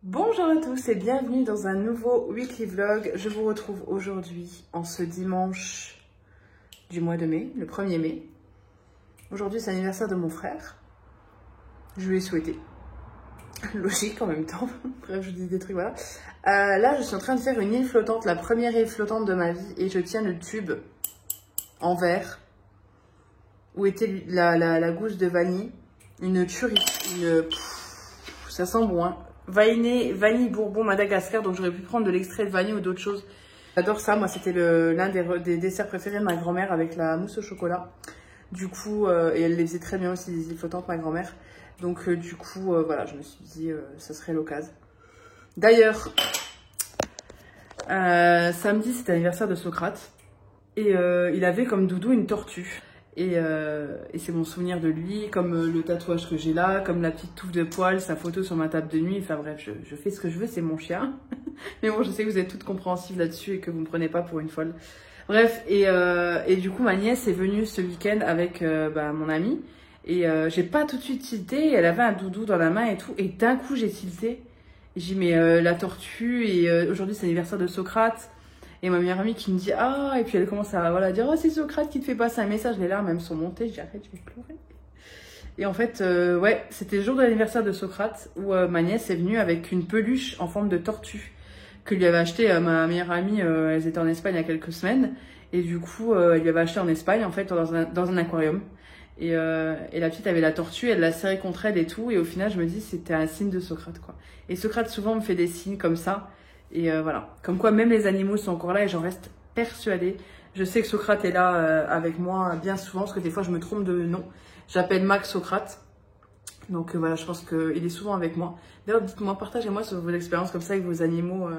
Bonjour à tous et bienvenue dans un nouveau weekly vlog. Je vous retrouve aujourd'hui en ce dimanche du mois de mai, le 1er mai. Aujourd'hui c'est l'anniversaire de mon frère. Je lui ai souhaité. Logique en même temps. Bref, je vous dis des trucs, voilà. Là je suis en train de faire une île flottante, la première île flottante de ma vie. Et je tiens le tube en verre où était la gousse de vanille. Une tuerie. Ça sent bon, hein. Vanille Bourbon Madagascar, donc j'aurais pu prendre de l'extrait de vanille ou d'autres choses. J'adore ça, moi c'était l'un des desserts préférés de ma grand-mère avec la mousse au chocolat. Du coup, et elle les faisait très bien aussi, les îles flottantes, ma grand-mère. Donc du coup, voilà, je me suis dit, ça serait l'occasion. D'ailleurs, samedi c'était l'anniversaire de Socrate. Et il avait comme doudou une tortue. Et c'est mon souvenir de lui, comme le tatouage que j'ai là, comme la petite touffe de poils, sa photo sur ma table de nuit. Enfin bref, je fais ce que je veux, c'est mon chien. Mais bon, je sais que vous êtes toutes compréhensives là-dessus et que vous me prenez pas pour une folle. Bref, et du coup, ma nièce est venue ce week-end avec mon amie. Et j'ai pas tout de suite tilté, elle avait un doudou dans la main et tout. Et d'un coup, j'ai tilté. J'ai dit, mais la tortue, et aujourd'hui c'est l'anniversaire de Socrate. Et ma meilleure amie qui me dit ah, et puis elle commence à dire oh, c'est Socrate qui te fait passer un message. Les larmes même sont montées. Je dis arrête, je vais pleurer. Et en fait, ouais, c'était le jour de l'anniversaire de Socrate où ma nièce est venue avec une peluche en forme de tortue que lui avait acheté ma meilleure amie. Elles étaient en Espagne il y a quelques semaines. Et du coup, elle lui avait acheté en Espagne, en fait, dans un aquarium. Et la petite avait la tortue, elle l'a serrée contre elle et tout. Et au final, je me dis c'était un signe de Socrate, quoi. Et Socrate souvent me fait des signes comme ça. Et voilà, comme quoi même les animaux sont encore là et j'en reste persuadée. Je sais que Socrate est là avec moi bien souvent parce que des fois je me trompe de nom. J'appelle Max Socrate. Donc voilà, je pense qu'il est souvent avec moi. D'ailleurs, dites-moi, partagez-moi sur vos expériences comme ça avec vos animaux.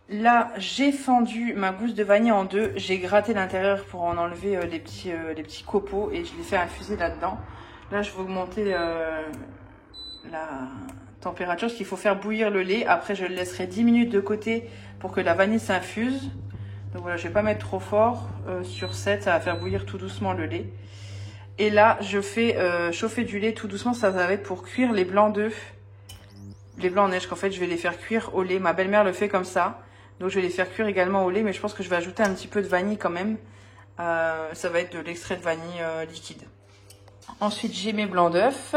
Là, j'ai fendu ma gousse de vanille en deux. J'ai gratté l'intérieur pour en enlever les petits copeaux et je l'ai fait infuser là-dedans. Là, je vais augmenter la température, parce qu'il faut faire bouillir le lait. Après, je le laisserai 10 minutes de côté pour que la vanille s'infuse. Donc voilà, je vais pas mettre trop fort. Sur 7, ça va faire bouillir tout doucement le lait. Et là, je fais chauffer du lait tout doucement. Ça va être pour cuire les blancs d'œufs. Les blancs en neige, qu'en fait, je vais les faire cuire au lait. Ma belle-mère le fait comme ça. Donc, je vais les faire cuire également au lait. Mais je pense que je vais ajouter un petit peu de vanille quand même. Ça va être de l'extrait de vanille liquide. Ensuite, j'ai mes blancs d'œufs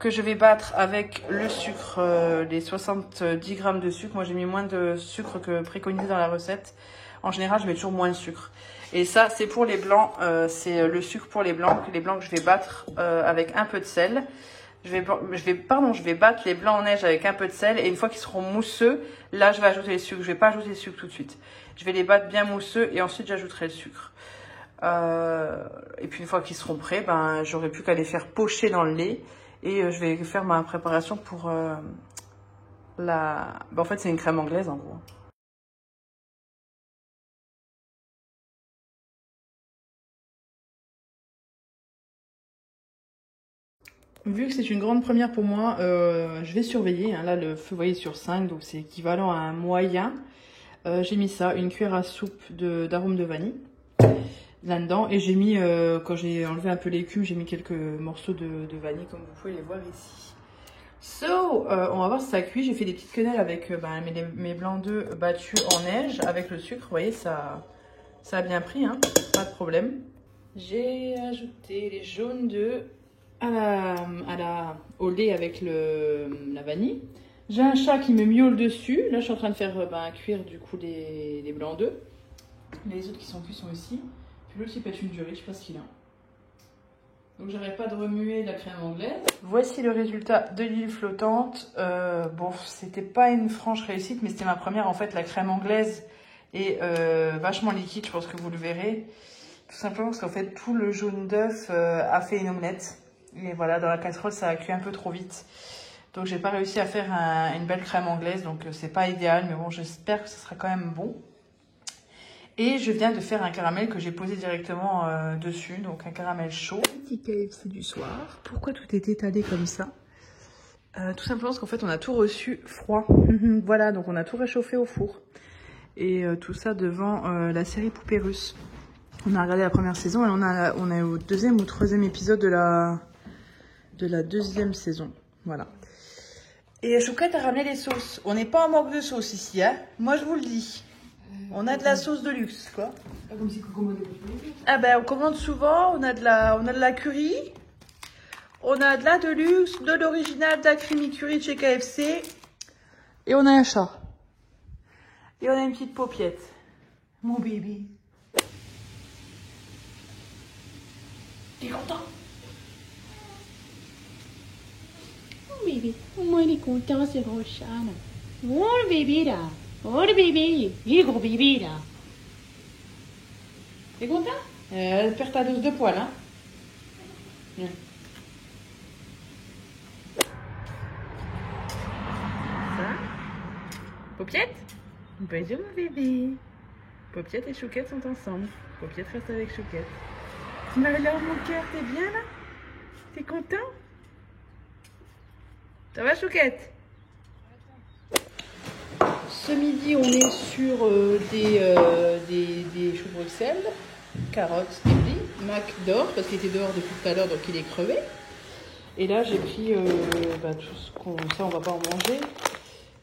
que je vais battre avec le sucre, les 70 grammes de sucre. Moi, j'ai mis moins de sucre que préconisé dans la recette. En général, je mets toujours moins de sucre. Et ça, c'est pour les blancs. C'est le sucre pour les blancs que je vais battre avec un peu de sel. Je vais battre les blancs en neige avec un peu de sel. Et une fois qu'ils seront mousseux, là, je vais ajouter le sucre. Je vais pas ajouter le sucre tout de suite. Je vais les battre bien mousseux et ensuite, j'ajouterai le sucre. Et puis une fois qu'ils seront prêts, j'aurai plus qu'à les faire pocher dans le lait et je vais faire ma préparation pour en fait c'est une crème anglaise en gros. Vu que c'est une grande première pour moi, je vais surveiller, hein. Là le feu, vous voyez, sur 5, donc c'est équivalent à un moyen. J'ai mis ça, une cuillère à soupe d'arôme de vanille là-dedans, et j'ai mis, quand j'ai enlevé un peu l'écume, j'ai mis quelques morceaux de vanille comme vous pouvez les voir ici. On va voir si ça cuit. J'ai fait des petites quenelles avec mes blancs d'œufs battus en neige avec le sucre. Vous voyez, ça a bien pris, hein, pas de problème. J'ai ajouté les jaunes d'œufs au lait avec la vanille. J'ai un chat qui me miaule dessus. Là, je suis en train de faire cuire du coup les blancs d'œufs. Les autres qui sont cuits sont ici. Puis l'autre, il pète une durée, je sais pas ce qu'il a. Donc j'arrête pas de remuer la crème anglaise. Voici le résultat de l'île flottante. Bon, c'était pas une franche réussite, mais c'était ma première. En fait, la crème anglaise est vachement liquide, je pense que vous le verrez. Tout simplement parce qu'en fait, tout le jaune d'œuf a fait une omelette. Et voilà, dans la casserole, ça a cuit un peu trop vite. Donc j'ai pas réussi à faire une belle crème anglaise, donc c'est pas idéal, mais bon, j'espère que ce sera quand même bon. Et je viens de faire un caramel que j'ai posé directement dessus, donc un caramel chaud. Petit KFC du soir. Pourquoi tout est étalé comme ça? Tout simplement parce qu'en fait on a tout reçu froid. Voilà, donc on a tout réchauffé au four. Et tout ça devant la série Poupées Russes. On a regardé la première saison et on est au deuxième ou troisième épisode de la deuxième saison. Voilà. Et Chouquette a ramené les sauces. On n'est pas en manque de sauce ici, hein. Moi, je vous le dis. On a de la sauce de luxe, quoi. Pas comme si on commandait. Ah ben, on commande souvent. On a de la curry. On a de la Deluxe, de l'original, de la creamy curry de chez KFC. Et on a un chat. Et on a une petite paupiette. Mon bébé. T'es content? Oh bébé, moi il est content ce gros chat là. Oh le bébé là. Oh le bébé. Il est gros bébé là. T'es content? Elle perd ta dose de poils, hein? Viens. Ça? Paupiette? Bonjour mon bébé. Paupiette et Chouquette sont ensemble. Paupiette reste avec Chouquette. Mais alors mon cœur, t'es bien là? T'es content? Ça va Chouquette? Ce midi, on est sur des choux Bruxelles, carottes et riz. Mac dort parce qu'il était dehors depuis tout à l'heure, donc il est crevé. Et là, j'ai pris tout ce qu'on... Ça, on va pas en manger.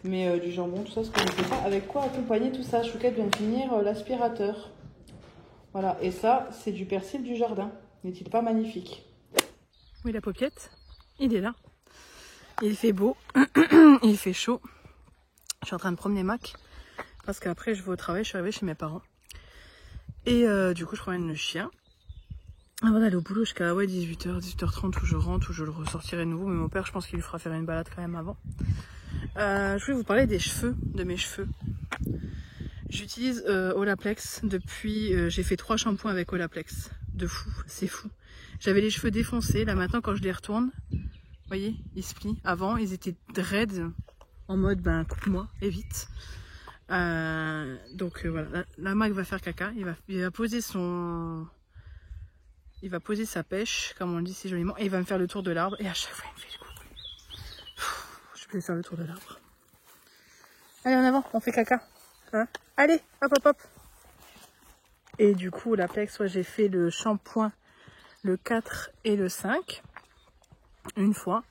Mais du jambon, tout ça, ce qu'on ne sait pas. Avec quoi accompagner tout ça? Chouquette vient de finir l'aspirateur. Voilà. Et ça, c'est du persil du jardin. N'est-il pas magnifique? Oui, la paupiette, il est là. Il fait beau. Il fait chaud. Je suis en train de promener Mac. Parce qu'après, je vais au travail. Je suis arrivée chez mes parents. Et du coup, je promène le chien. Avant d'aller au boulot jusqu'à 18h, 18h30 où je rentre, où je le ressortirai de nouveau. Mais mon père, je pense qu'il lui fera faire une balade quand même avant. Je voulais vous parler des cheveux, de mes cheveux. J'utilise Olaplex depuis... j'ai fait 3 shampoings avec Olaplex. De fou, c'est fou. J'avais les cheveux défoncés, là maintenant quand je les retourne, vous voyez, ils se plient. Avant, ils étaient raides, en mode, coupe-moi, et vite. Donc voilà, la Mac va faire caca, il va poser son... Il va poser sa pêche, comme on le dit si joliment, et il va me faire le tour de l'arbre, et à chaque fois il me fait le coup. Je vais faire le tour de l'arbre. Allez, en avant, on fait caca. Hein, allez, hop, hop, hop. Et du coup, Olaplex, j'ai fait le shampoing, le 4 et le 5, une fois.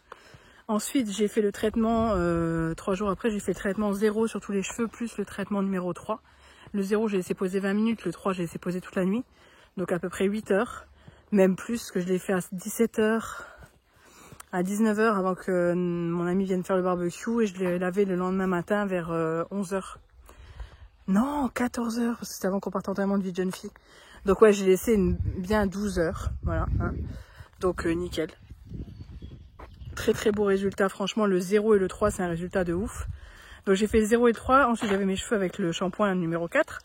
Ensuite, j'ai fait le traitement, 3 jours après, j'ai fait le traitement 0 sur tous les cheveux, plus le traitement numéro 3. Le 0, j'ai laissé poser 20 minutes, le 3, j'ai laissé poser toute la nuit. Donc à peu près 8 heures. Même plus, que je l'ai fait à 17 heures, à 19 heures, avant que mon ami vienne faire le barbecue. Et je l'ai lavé le lendemain matin vers 11 heures. Non, 14 heures, parce que c'était avant qu'on parte en entraînement de vie de jeune fille. Donc ouais, j'ai laissé bien 12 heures. Voilà. Hein. Donc nickel. Très très beau résultat. Franchement, le 0 et le 3, c'est un résultat de ouf. Donc j'ai fait le 0 et le 3. Ensuite, j'avais mes cheveux avec le shampoing numéro 4.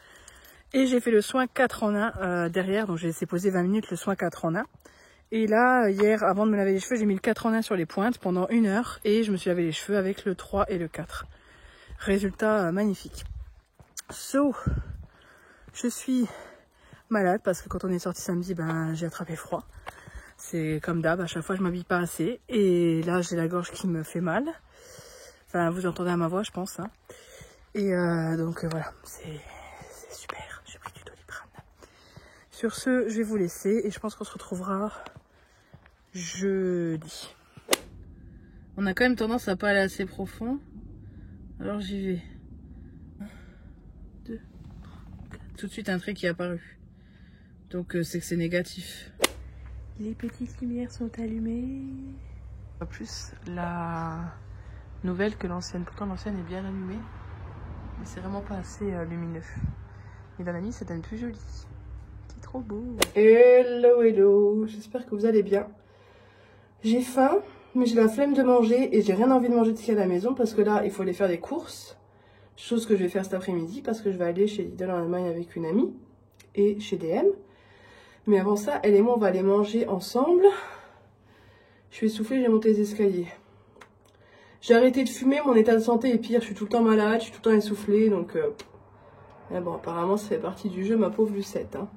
Et j'ai fait le soin 4 en 1 derrière, donc j'ai laissé poser 20 minutes le soin 4 en 1. Et là, hier, avant de me laver les cheveux, j'ai mis le 4 en 1 sur les pointes pendant 1 heure. Et je me suis lavé les cheveux avec le 3 et le 4. Résultat magnifique. So, je suis malade parce que quand on est sorti samedi, j'ai attrapé froid. C'est comme d'hab, à chaque fois je m'habille pas assez. Et là, j'ai la gorge qui me fait mal. Enfin, vous entendez à ma voix, je pense. Hein. Et donc voilà, c'est super. J'ai pris du Doliprane. Sur ce, je vais vous laisser et je pense qu'on se retrouvera jeudi. On a quand même tendance à pas aller assez profond. Alors j'y vais. 1, 2, 3, 4. Tout de suite un trait qui est apparu. Donc c'est que c'est négatif. Les petites lumières sont allumées. Pas plus la nouvelle que l'ancienne. Pourtant l'ancienne est bien allumée. Mais c'est vraiment pas assez lumineux. Et dans la nuit, ça donne plus joli. C'est trop beau. Hello, hello. J'espère que vous allez bien. J'ai faim, mais j'ai la flemme de manger et j'ai rien envie de manger d'ici à la maison parce que là, il faut aller faire des courses. Chose que je vais faire cet après-midi parce que je vais aller chez Lidl en Allemagne avec une amie et chez DM. Mais avant ça, elle et moi, on va aller manger ensemble. Je suis essoufflée, j'ai monté les escaliers. J'ai arrêté de fumer, mon état de santé est pire. Je suis tout le temps malade, je suis tout le temps essoufflée, donc... Mais bon, apparemment, ça fait partie du jeu, ma pauvre Lucette. Hein.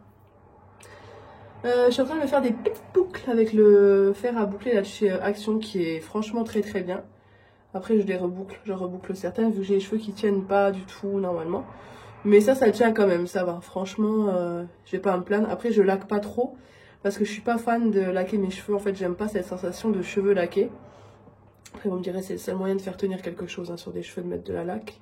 Je suis en train de me faire des petites boucles avec le fer à boucler là de chez Action, qui est franchement très très bien. Après, je les reboucle, je reboucle certaines, vu que j'ai les cheveux qui tiennent pas du tout normalement. Mais ça tient quand même, ça va. Franchement, je vais pas me plaindre. Après, je laque pas trop, parce que je suis pas fan de laquer mes cheveux. En fait, j'aime pas cette sensation de cheveux laqués. Après, vous me direz, c'est le seul moyen de faire tenir quelque chose hein, sur des cheveux, de mettre de la laque.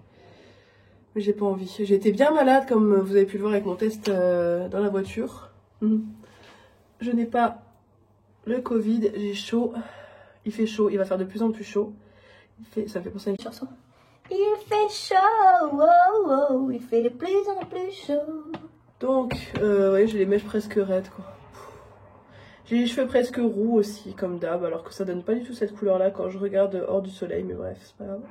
Mais j'ai pas envie. J'ai été bien malade, comme vous avez pu le voir avec mon test dans la voiture. Je n'ai pas le Covid, j'ai chaud. Il fait chaud, il va faire de plus en plus chaud. Ça me fait penser à une chanson. Il fait chaud, oh, oh, il fait de plus en plus chaud. Donc, ouais, j'ai les mèches presque raides, quoi. J'ai les cheveux presque roux aussi, comme d'hab, alors que ça donne pas du tout cette couleur-là quand je regarde hors du soleil, mais bref, c'est pas grave.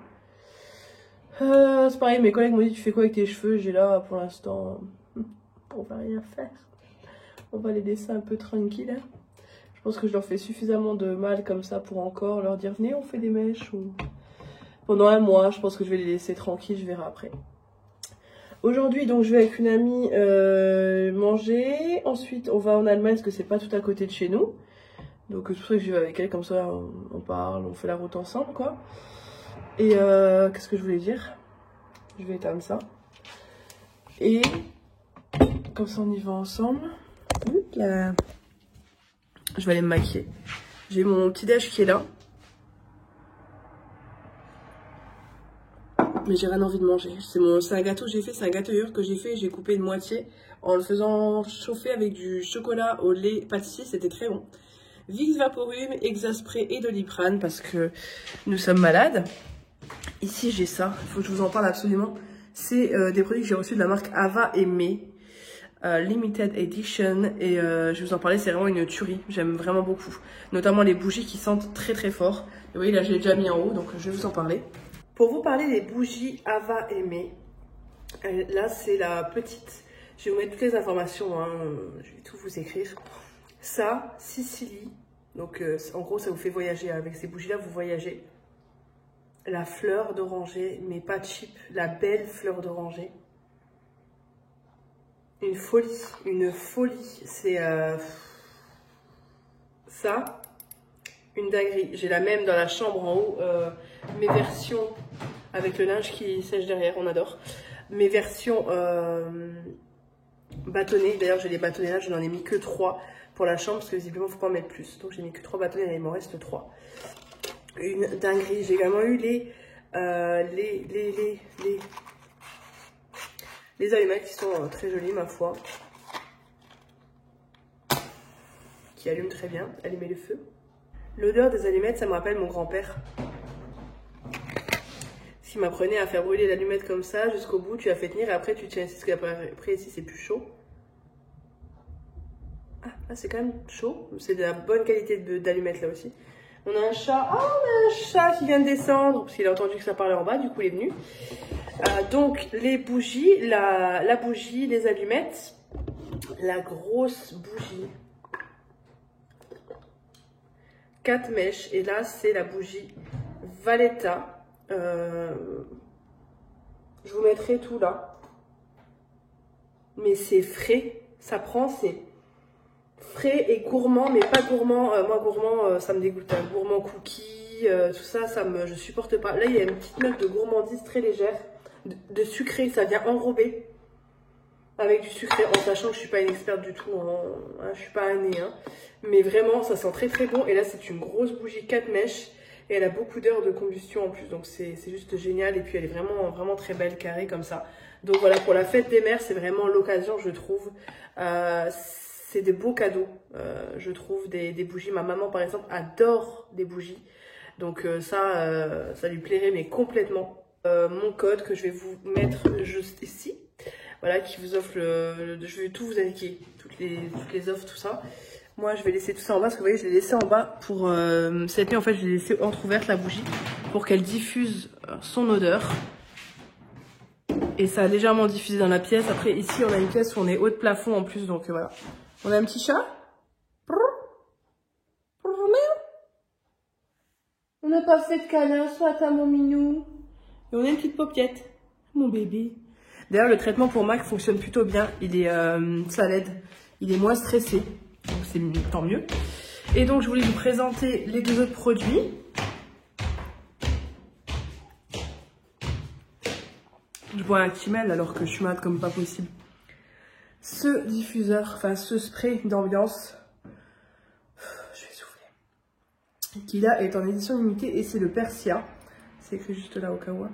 C'est pareil, mes collègues m'ont dit, tu fais quoi avec tes cheveux? J'ai là, pour l'instant, on va rien faire. On va les laisser un peu tranquilles. Hein. Je pense que je leur fais suffisamment de mal comme ça pour encore leur dire, venez, on fait des mèches. Ou... Pendant un mois, je pense que je vais les laisser tranquilles, je verrai après. Aujourd'hui, donc, je vais avec une amie manger. Ensuite, on va en Allemagne parce que c'est pas tout à côté de chez nous. Donc, c'est pour ça que je vais avec elle. Comme ça, on parle, on fait la route ensemble, quoi. Et qu'est-ce que je voulais dire? Je vais éteindre ça. Et comme ça, on y va ensemble. Là. Je vais aller me maquiller. J'ai mon petit déj qui est là. Mais j'ai rien envie de manger. C'est un gâteau que j'ai fait, c'est un gâteau yogurt que j'ai fait. J'ai coupé de moitié en le faisant chauffer avec du chocolat au lait pâtissier. C'était très bon. Vicks Vaporum, Exaspray et Doliprane parce que nous sommes malades. Ici j'ai ça, il faut que je vous en parle absolument. C'est des produits que j'ai reçus de la marque Ava et May. Limited Edition. Et je vais vous en parler, c'est vraiment une tuerie. J'aime vraiment beaucoup. Notamment les bougies qui sentent très très fort. Et vous voyez là, j'ai déjà mis en haut, donc je vais vous en parler. Pour vous parler des bougies Ava et May, là c'est la petite. Je vais vous mettre toutes les informations, hein. Je vais tout vous écrire. Ça, Sicily, donc en gros ça vous fait voyager. Avec ces bougies là vous voyagez. La fleur d'oranger, mais pas cheap, la belle fleur d'oranger. Une folie, une folie. C'est ça, une dinguerie. J'ai la même dans la chambre en haut. Mes versions avec le linge qui sèche derrière, on adore. Mes versions bâtonnées, d'ailleurs j'ai les bâtonnets là, je n'en ai mis que 3 pour la chambre parce que visiblement il ne faut pas en mettre plus. Donc j'ai mis que 3 bâtonnets et il m'en reste 3. Une dinguerie. J'ai également eu les allumettes qui sont très jolies ma foi. Qui allument très bien, allumer le feu. L'odeur des allumettes, ça me rappelle mon grand-père. Qui m'apprenait à faire brûler l'allumette comme ça jusqu'au bout, tu la fais tenir et après tu tiens ici, parce qu'après ici c'est plus chaud. Ah, là c'est quand même chaud, c'est de la bonne qualité d'allumette là aussi. On a un chat, oh on a un chat qui vient de descendre, parce qu'il a entendu que ça parlait en bas, du coup il est venu. Donc les bougies, la bougie, les allumettes, la grosse bougie. 4 mèches, et là c'est la bougie Valletta. Je vous mettrai tout là, mais c'est frais, ça prend, c'est frais et gourmand, mais pas gourmand. Moi gourmand ça me dégoûte, hein. Gourmand cookie, tout ça, je supporte pas. Là il y a une petite note de gourmandise très légère, de sucré, ça vient enrober avec du sucré, en sachant que je suis pas une experte du tout, hein, je suis pas un nez, hein. Mais vraiment ça sent très très bon. Et là c'est une grosse bougie 4 mèches. Et elle a beaucoup d'heures de combustion en plus, donc c'est juste génial. Et puis elle est vraiment, vraiment très belle, carrée comme ça. Donc voilà, pour la fête des mères, c'est vraiment l'occasion, je trouve. C'est des beaux cadeaux, je trouve, des bougies. Ma maman, par exemple, adore des bougies. Donc ça lui plairait, mais complètement. Mon code que je vais vous mettre juste ici. Voilà, qui vous offre je vais tout vous indiquer, toutes les offres, tout ça. Moi, je vais laisser tout ça en bas, parce que vous voyez, je l'ai laissé en bas pour... cette nuit, en fait, je l'ai laissé entrouverte, la bougie, pour qu'elle diffuse son odeur. Et ça a légèrement diffusé dans la pièce. Après, ici, on a une pièce où on est haut de plafond en plus, donc voilà. On a un petit chat. On n'a pas fait de câlin, soit à mon minou. Et on a une petite paupiette, mon bébé. D'ailleurs, le traitement pour Mac fonctionne plutôt bien. Il est ça l'aide. Il est moins stressé. Donc c'est tant mieux. Et donc je voulais vous présenter les 2 autres produits. Je bois un Kimmel alors que je suis malade comme pas possible. Ce diffuseur, enfin ce spray d'ambiance. Je vais souffler. qui là est en édition limitée et c'est le Persia. C'est écrit juste là au cas où.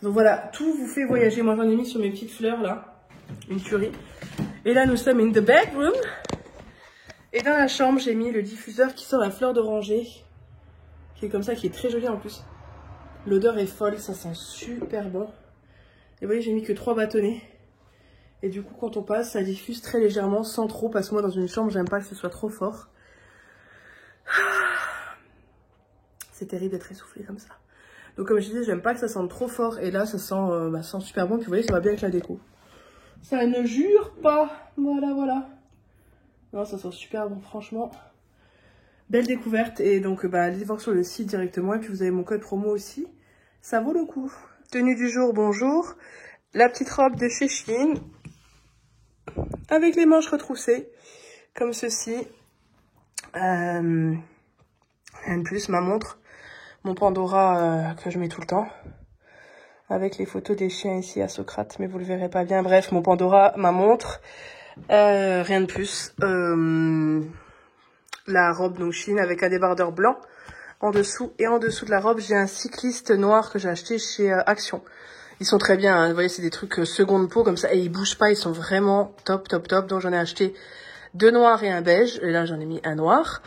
Donc voilà, tout vous fait voyager. Moi j'en ai mis sur mes petites fleurs là, une tuerie. Et là nous sommes in the bedroom. Et dans la chambre j'ai mis le diffuseur qui sent la fleur d'oranger. Qui est comme ça, qui est très joli en plus. L'odeur est folle, ça sent super bon. Et vous voyez j'ai mis que 3 bâtonnets. Et du coup quand on passe ça diffuse très légèrement sans trop. Parce que moi dans une chambre j'aime pas que ce soit trop fort. C'est terrible d'être essoufflé comme ça. Donc comme je disais, j'aime pas que ça sente trop fort. Et là, ça sent super bon. Puis vous voyez, ça va bien avec la déco. Ça ne jure pas. Voilà, voilà. Non, ça sent super bon, franchement. Belle découverte. Et donc, allez voir sur le site directement. Et puis vous avez mon code promo aussi. Ça vaut le coup. Tenue du jour, bonjour. La petite robe de chez Shein. Avec les manches retroussées. Comme ceci. Rien de plus, ma montre. Mon Pandora que je mets tout le temps. Avec les photos des chiens ici à Socrate, mais vous le verrez pas bien. Bref, mon Pandora, ma montre. Rien de plus. La robe donc Shein avec un débardeur blanc en dessous. Et en dessous de la robe, j'ai un cycliste noir que j'ai acheté chez Action. Ils sont très bien, hein. Vous voyez, c'est des trucs seconde peau comme ça. Et ils bougent pas, ils sont vraiment top, top, top. Donc j'en ai acheté 2 noirs et un beige. Et là, j'en ai mis un noir.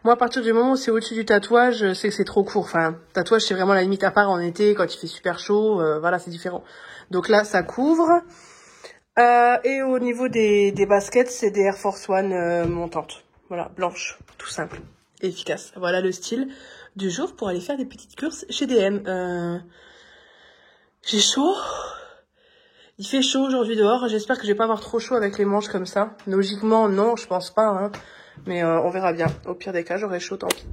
Moi, à partir du moment où c'est au-dessus du tatouage, c'est que c'est trop court. Enfin, tatouage, c'est vraiment la limite, à part en été, quand il fait super chaud. Voilà, c'est différent. Donc là, ça couvre. Et au niveau des baskets, c'est des Air Force One montantes. Voilà, blanches, tout simple, et efficace. Voilà le style du jour pour aller faire des petites courses chez DM. J'ai chaud. Il fait chaud aujourd'hui dehors. J'espère que je vais pas avoir trop chaud avec les manches comme ça. Logiquement, non, je pense pas, hein. Mais on verra bien. Au pire des cas, j'aurai chaud, tant pis.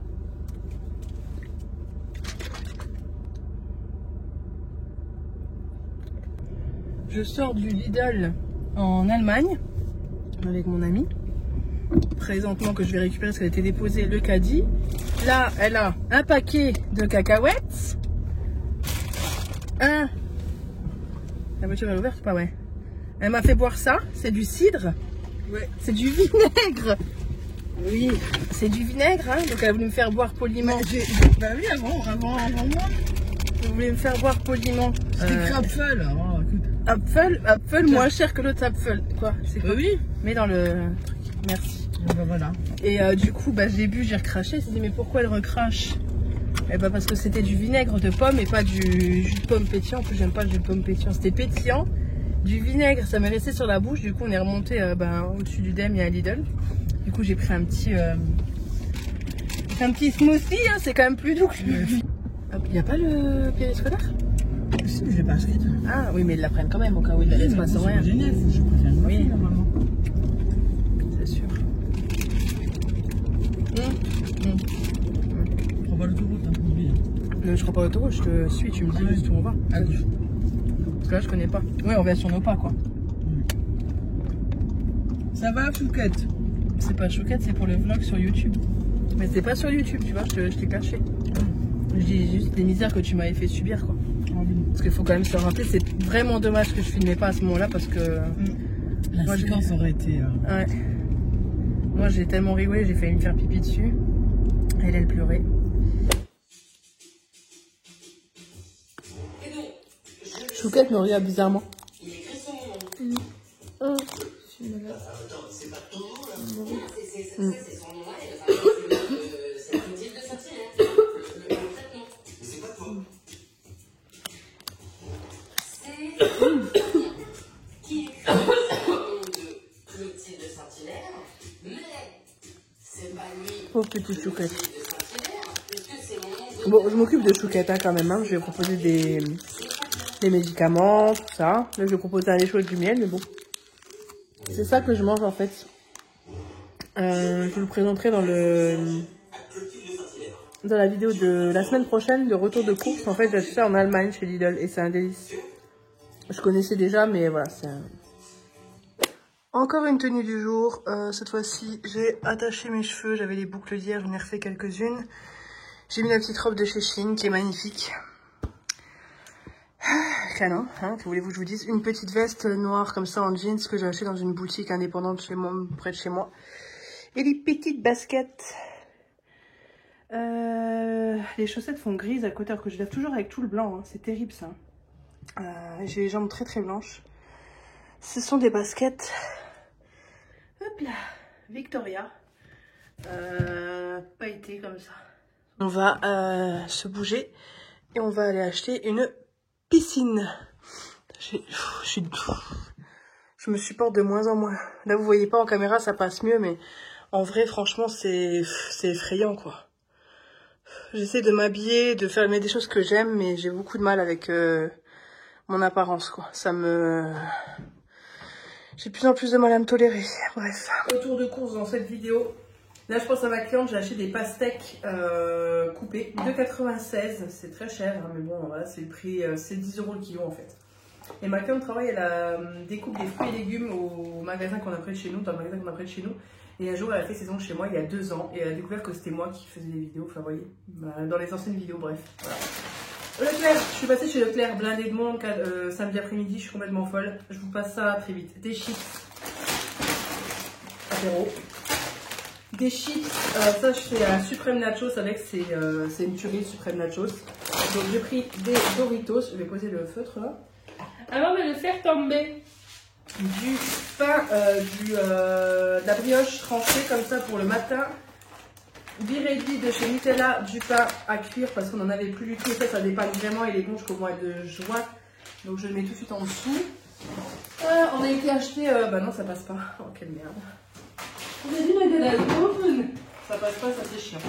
Je sors du Lidl en Allemagne avec mon amie. Présentement que je vais récupérer parce qu'elle a été déposée le caddie. Là, elle a un paquet de cacahuètes. La voiture est ouverte ou pas? Ouais. Elle m'a fait boire ça. C'est du cidre. Ouais. C'est du vinaigre. Oui, c'est du vinaigre, hein. Donc elle a voulu me faire boire poliment. Bah oui, avant moi. Elle voulait me faire boire poliment. C'était Apfel. Oh, écoute. Apfel moins cher que l'autre Apfel. Quoi? C'est quoi? Oui. Mais dans le truc. Merci. Bah voilà. Et du coup, j'ai bu, j'ai recraché. Elle s'est dit, mais pourquoi elle recrache? Eh parce que c'était du vinaigre de pomme et pas du jus de pomme pétillant. En plus, j'aime pas le jus de pomme pétillant. C'était pétillant. Du vinaigre, ça m'est resté sur la bouche. Du coup, on est remonté au-dessus du DEM, il y a un Lidl. Du coup, j'ai pris un petit smoothie, hein, c'est quand même plus doux que il n'y a pas le périscolaire? Si, mais je l'ai pas inscrite. Ah oui, mais ils la prennent quand même au cas où ils la laissent pas sans rien. Genève, je préfère une Oui, normalement. C'est sûr. Prends pas l'autoroute, hein, oublie. Je prends pas l'autoroute, je te suis, tu me dis juste où on va. À gauche. Parce que là, je connais pas. Ouais, on va sur nos pas, quoi. Ça va, Fouquette? C'est pas Chouquette, c'est pour le vlog sur YouTube. Mais c'est pas sur YouTube, tu vois, je t'ai caché. Je dis juste des misères que tu m'avais fait subir, quoi. Parce qu'il faut quand même se rappeler, c'est vraiment dommage que je filmais pas à ce moment-là parce que... La séquence aurait été... Ouais. Moi, j'ai tellement rigolé, j'ai failli me faire pipi dessus. Elle pleurait. Chouquette me regarde bizarrement. Il écrit son nom. C'est pas ton nom, là. C'est son nom, c'est Clotilde de Saint-Hilaire. Le traitement. Mais c'est pas toi. C'est qui écrit le nom de Clotilde de Saint-Hilaire, mais c'est pas lui. Oh, petite Chouquette. Bon, je m'occupe de Chouquette, hein, quand même. Hein. Je vais proposer des médicaments, tout ça. Là, je vais proposer un lait chaud et du miel, mais bon. C'est ça que je mange, en fait. Je vous le présenterai dans la vidéo de la semaine prochaine, de retour de course. En fait, j'ai acheté ça en Allemagne, chez Lidl, et c'est un délice. Je connaissais déjà, mais voilà, c'est un... Encore une tenue du jour. Cette fois-ci, j'ai attaché mes cheveux. J'avais les boucles d'hier, j'en ai refait quelques-unes. J'ai mis la petite robe de chez Shein, qui est magnifique. Canon, hein, que voulez-vous que je vous dise? Une petite veste noire comme ça en jeans que j'ai acheté dans une boutique indépendante chez moi, près de chez moi. Et des petites baskets les chaussettes font grises à côté alors que je lave toujours avec tout le blanc. Hein. C'est terrible ça. J'ai les jambes très très blanches. Ce sont des baskets. Hop là, Victoria. Pailletées comme ça. On va se bouger et on va aller acheter une piscine. Je me supporte de moins en moins. Là vous voyez pas en caméra, ça passe mieux, mais en vrai franchement c'est effrayant quoi. J'essaie de m'habiller, de faire des choses que j'aime, mais j'ai beaucoup de mal avec mon apparence quoi. J'ai de plus en plus de mal à me tolérer. Bref. Autour de course dans cette vidéo. Là, je pense à ma cliente, j'ai acheté des pastèques coupées, 2,96 €. C'est très cher, hein, mais bon, voilà, c'est le prix, c'est 10 € le kilo en fait. Et ma cliente travaille, elle découpe des fruits et légumes au magasin qu'on a près de chez nous, dans le magasin qu'on a près de chez nous. Et un jour, elle a fait saison chez moi il y a 2 ans et elle a découvert que c'était moi qui faisais des vidéos. Enfin, vous voyez, dans les anciennes vidéos, bref. Voilà. Leclerc, je suis passée chez Leclerc, blindé de monde, samedi après-midi, je suis complètement folle. Je vous passe ça très vite. Des chips apéro. Des chips, ça je fais un Supreme Nachos avec, c'est une tuerie Supreme Nachos. Donc j'ai pris des Doritos, je vais poser le feutre là. Avant de le faire tomber, du pain, de la brioche tranchée comme ça pour le matin. Birédi de chez Nutella, du pain à cuire parce qu'on n'en avait plus du tout. Et ça dépanne vraiment, il est bon jusqu'au mois de juin. Donc je le mets tout de suite en dessous. On a été acheter, bah non ça passe pas, oh quelle merde. Ça passe pas, ça c'est chiant.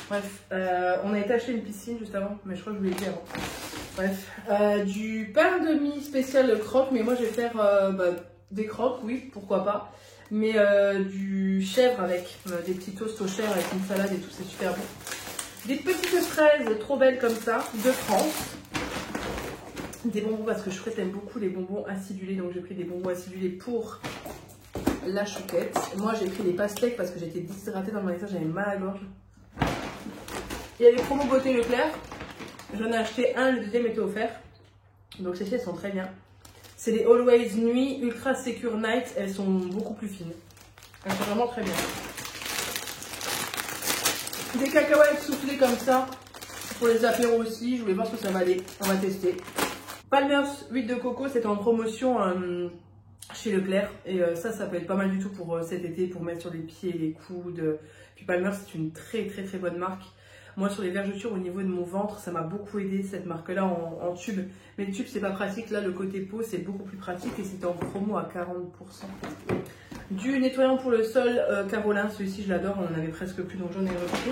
Bref, on a été acheter une piscine juste avant, mais je crois que je vous l'ai dit avant. Bref, du pain de mie spécial croque, mais moi je vais faire des croques, oui, pourquoi pas. Mais du chèvre avec des petits toasts au chèvre avec une salade et tout, c'est super bon. Des petites fraises trop belles comme ça, de France. Des bonbons parce que je aime beaucoup les bonbons acidulés, donc j'ai pris des bonbons acidulés pour la chouquette. Moi j'ai pris des pastèques parce que j'étais déshydratée dans le magasin, j'avais mal à la gorge. Il y a des promos beauté Leclerc. J'en ai acheté un, le deuxième était offert. Donc celles-ci elles sont très bien. C'est les Always Nuit Ultra Secure Night, elles sont beaucoup plus fines. Elles sont vraiment très bien. Des cacahuètes soufflées comme ça pour les apéros aussi. Je voulais voir ce que ça va aller. On va tester. Palmer's huile de coco, c'était en promotion chez Leclerc. Et ça peut être pas mal du tout pour cet été, pour mettre sur les pieds, les coudes. Puis Palmer's, c'est une très bonne marque. Moi, sur les vergetures au niveau de mon ventre, ça m'a beaucoup aidé cette marque-là en tube. Mais le tube, c'est pas pratique. Là, le côté peau, c'est beaucoup plus pratique et c'était en promo à 40%. Du nettoyant pour le sol Carolin, celui-ci, je l'adore. On en avait presque plus, donc j'en ai repris.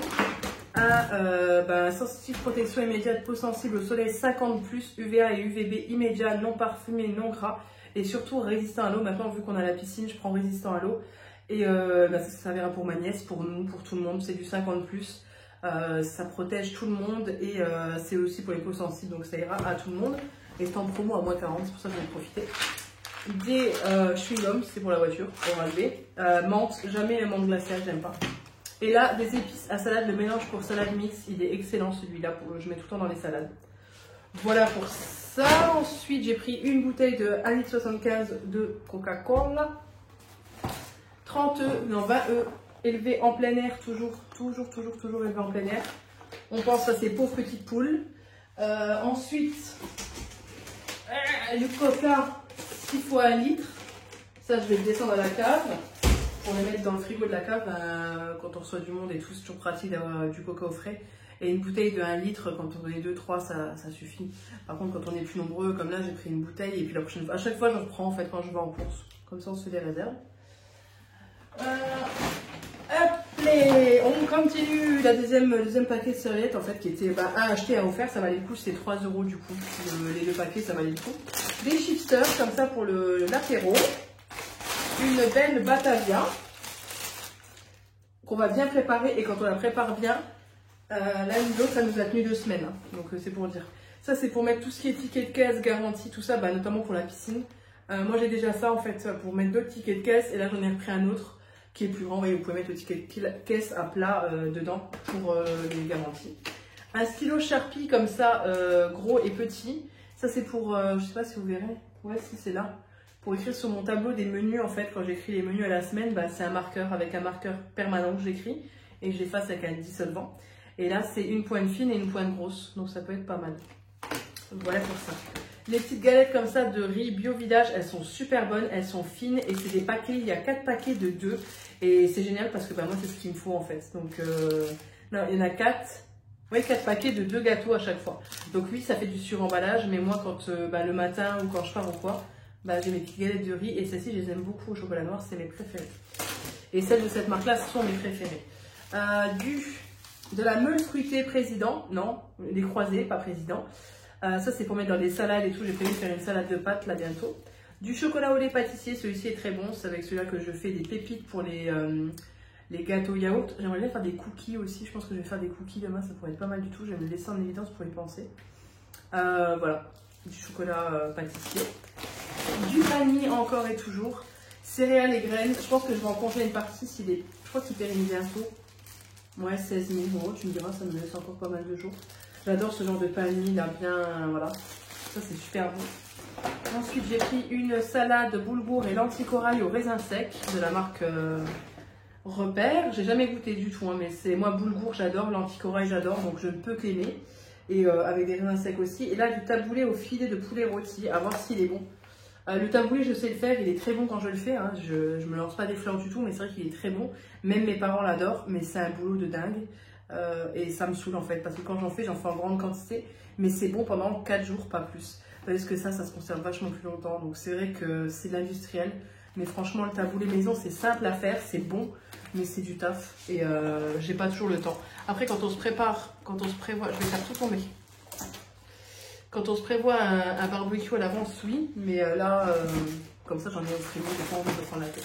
Sensitive protection immédiate, peau sensible au soleil 50+, UVA et UVB immédiat, non parfumé, non gras. Et surtout résistant à l'eau. Maintenant, vu qu'on a la piscine, je prends résistant à l'eau. Et ça servira pour ma nièce, pour nous, pour tout le monde. C'est du 50+. Ça protège tout le monde et c'est aussi pour les peaux sensibles, donc ça ira à tout le monde. Et c'est en promo à moins 40, c'est pour ça que je vais profiter. Des chewing-gums, c'est pour la voiture, pour enlever. Menthe, jamais les menthe glaciaires, j'aime pas. Et là, des épices à salade, le mélange pour salade mix, il est excellent celui-là, je mets tout le temps dans les salades. Voilà pour ça. Ensuite, j'ai pris une bouteille de 1,75 L de Coca-Cola. 30 œufs, non 20 œufs. Élevé en plein air, toujours élevé en plein air. On pense à ces pauvres petites poules. Ensuite, le coca, 6 fois 1 litre. Ça, je vais le descendre à la cave pour les mettre dans le frigo de la cave. Quand on reçoit du monde et tout, c'est toujours pratique d'avoir du coca au frais. Et une bouteille de 1 litre, quand on est 2-3, ça suffit. Par contre, quand on est plus nombreux, comme là, j'ai pris une bouteille. Et puis la prochaine fois, à chaque fois, j'en reprends en fait quand je vais en course. Comme ça, on se fait des réserves. On continue la deuxième paquet de serviettes en fait qui était à acheter, à offert, ça valait le coup, c'était 3 € du coup. Les deux paquets ça valait le coup. Des chipsters comme ça pour l'apéro. Une belle Batavia qu'on va bien préparer et quand on la prépare bien, l'autre ça nous a tenu 2 semaines. Hein. Donc c'est pour dire. Ça c'est pour mettre tout ce qui est ticket de caisse, garantie, tout ça, notamment pour la piscine. Moi j'ai déjà ça en fait pour mettre d'autres tickets de caisse et là j'en ai repris un autre qui est plus grand, vous pouvez mettre le ticket de caisse à plat dedans pour les garanties. Un stylo Sharpie comme ça, gros et petit. Ça c'est pour, je sais pas si vous verrez, ouais si c'est là. Pour écrire sur mon tableau des menus en fait, quand j'écris les menus à la semaine, c'est un marqueur avec un marqueur permanent que j'écris et je l'efface avec un dissolvant. Et là, c'est une pointe fine et une pointe grosse. Donc ça peut être pas mal. Voilà pour ça. Les petites galettes comme ça de riz bio village, elles sont super bonnes, elles sont fines et c'est des paquets, il y a 4 paquets de 2 et c'est génial parce que bah, moi c'est ce qu'il me faut en fait. Donc non, il y en a 4, ouais, 4 paquets de 2 gâteaux à chaque fois. Donc oui, ça fait du suremballage, mais moi quand le matin ou quand je pars ou quoi, bah, j'ai mes petites galettes de riz et celles-ci je les aime beaucoup au chocolat noir, c'est mes préférées. Et celles de cette marque là, ce sont mes préférées. De la meule fruitée président, non, les croisés, pas président. Ça c'est pour mettre dans des salades et tout, j'ai prévu de faire une salade de pâtes là bientôt. Du chocolat au lait pâtissier, celui-ci est très bon, c'est avec celui-là que je fais des pépites pour les gâteaux yaourt. J'aimerais bien faire des cookies aussi, je pense que je vais faire des cookies demain, ça pourrait être pas mal du tout, je vais me le laisser en évidence pour y penser. Voilà, du chocolat pâtissier. Du vanille encore et toujours. Céréales et graines, je pense que je vais en congeler une partie, je crois qu'il périme bientôt. Ouais, 16 000 €, tu me diras, ça me laisse encore pas mal de jours. J'adore ce genre de pain de mie là, bien, voilà. Ça c'est super bon. Ensuite j'ai pris une salade boulgour et lentilles corail au raisin sec de la marque Repère. J'ai jamais goûté du tout, hein, mais c'est moi boulgour j'adore, lentilles corail j'adore, donc je ne peux qu'aimer. Et avec des raisins secs aussi. Et là du taboulé au filet de poulet rôti, à voir s'il est bon. Le taboulé je sais le faire, il est très bon quand je le fais, hein. Je me lance pas des fleurs du tout, mais c'est vrai qu'il est très bon. Même mes parents l'adorent, mais c'est un boulot de dingue. Et ça me saoule en fait, parce que quand j'en fais en grande quantité, mais c'est bon pendant 4 jours, pas plus. Parce que ça se conserve vachement plus longtemps, donc c'est vrai que c'est de l'industriel. Mais franchement, le taboulé maison, c'est simple à faire, c'est bon, mais c'est du taf. Et j'ai pas toujours le temps. Après, quand on se prévoit, je vais faire tout tomber. Quand on se prévoit un barbecue à l'avance, oui, mais là, comme ça, j'en ai au frigo, j'ai pas envie de prendre la tête.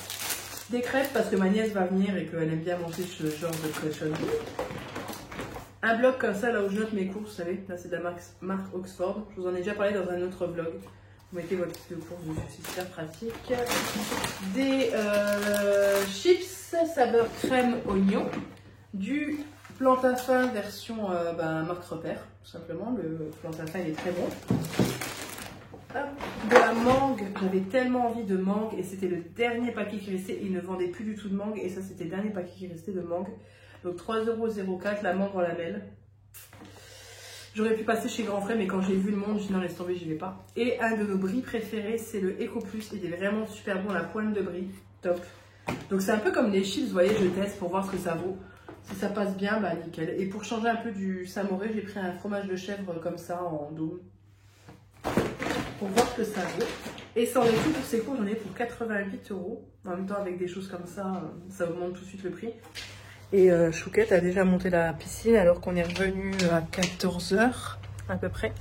Des crêpes, parce que ma nièce va venir et qu'elle aime bien manger ce genre de cochonnerie. Un bloc comme ça, là où je note mes courses, vous savez, là c'est de la marque Oxford. Je vous en ai déjà parlé dans un autre vlog. Vous mettez votre liste de courses dessus, c'est super pratique. Des chips saveur crème oignon. Du plantain version marque Repère, tout simplement. Le plantain il est très bon. De la mangue, j'avais tellement envie de mangue et c'était le dernier paquet qui restait. Ils ne vendaient plus du tout de mangue et ça c'était le dernier paquet qui restait de mangue. Donc 3,04 € la mangue en lamelle. J'aurais pu passer chez Grand Frais, mais quand j'ai vu le monde, je dis non, laisse tomber, j'y vais pas. Et un de nos bris préférés, c'est le Eco Plus. Il est vraiment super bon, la pointe de brie, top. Donc c'est un peu comme les chips, vous voyez, je teste pour voir ce que ça vaut. Si ça passe bien, bah nickel. Et pour changer un peu du Saint-Mauré, j'ai pris un fromage de chèvre comme ça en dôme. Pour voir ce que ça vaut. Et sans les tout pour ces cours, j'en ai pour 88 €. En même temps, avec des choses comme ça, ça augmente tout de suite le prix. Et Chouquette a déjà monté la piscine alors qu'on est revenu à 14 h à peu près.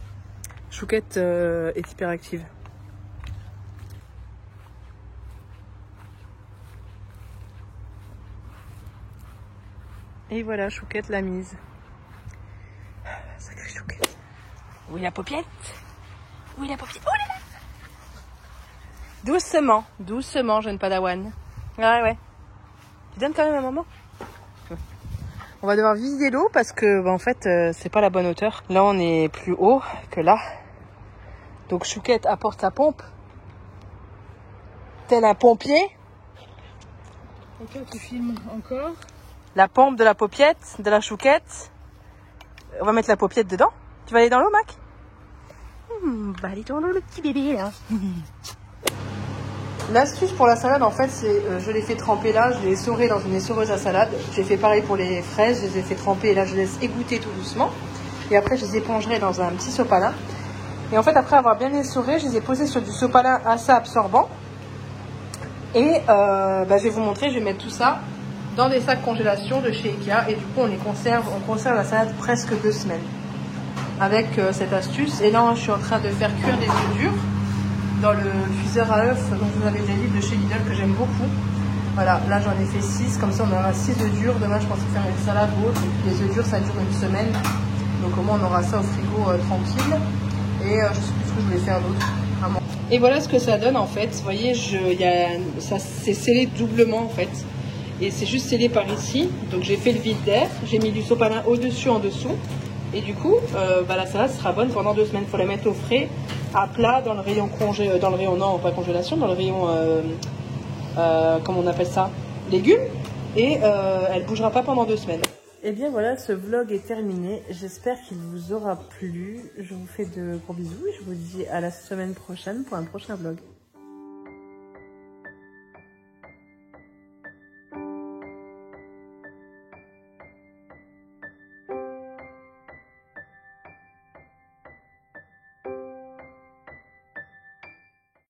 Chouquette est hyper active. Et voilà, Chouquette l'a mise. Sacrée Chouquette. Oui, la paupiette. Oui, la paupiette. Oh là là. Doucement, doucement, jeune padawan. Ouais. Tu donnes quand même un moment. On va devoir vider l'eau parce que en fait c'est pas la bonne hauteur. Là on est plus haut que là. Donc Chouquette apporte sa pompe. Tel un pompier. Et toi tu filmes encore. La pompe de la paupiette, de la Chouquette. On va mettre la paupiette dedans. Tu vas aller dans l'eau, Mac? Va aller dans l'eau, le petit bébé là. L'astuce pour la salade, en fait, c'est je les fais tremper là, je les essorerai dans une essoreuse à salade. J'ai fait pareil pour les fraises, je les ai fait tremper et là, je laisse égoutter tout doucement. Et après, je les épongerai dans un petit sopalin. Et en fait, après avoir bien essoré, je les ai posés sur du sopalin assez absorbant. Et je vais vous montrer, je vais mettre tout ça dans des sacs congélation de chez Ikea. Et du coup, on conserve la salade presque 2 semaines avec cette astuce. Et là, je suis en train de faire cuire des œufs durs dans le cuiseur à œufs dont vous avez des livres de chez Lidl que j'aime beaucoup. Voilà, là j'en ai fait 6, comme ça on aura 6 œufs durs. Demain je pensais faire une salade ou autre, et puis les œufs durs ça dure une semaine. Donc au moins on aura ça au frigo tranquille. Et je sais plus ce que je voulais faire d'autre. Et voilà ce que ça donne en fait. Vous voyez, ça c'est scellé doublement en fait. Et c'est juste scellé par ici. Donc j'ai fait le vide d'air, j'ai mis du sopalin au-dessus, en dessous. Et du coup, la salade sera bonne pendant 2 semaines. Il faut la mettre au frais, à plat, dans le rayon non, pas congélation, dans le rayon, comment on appelle ça, légumes. Et elle ne bougera pas pendant 2 semaines. Et bien voilà, ce vlog est terminé. J'espère qu'il vous aura plu. Je vous fais de gros bisous et je vous dis à la semaine prochaine pour un prochain vlog.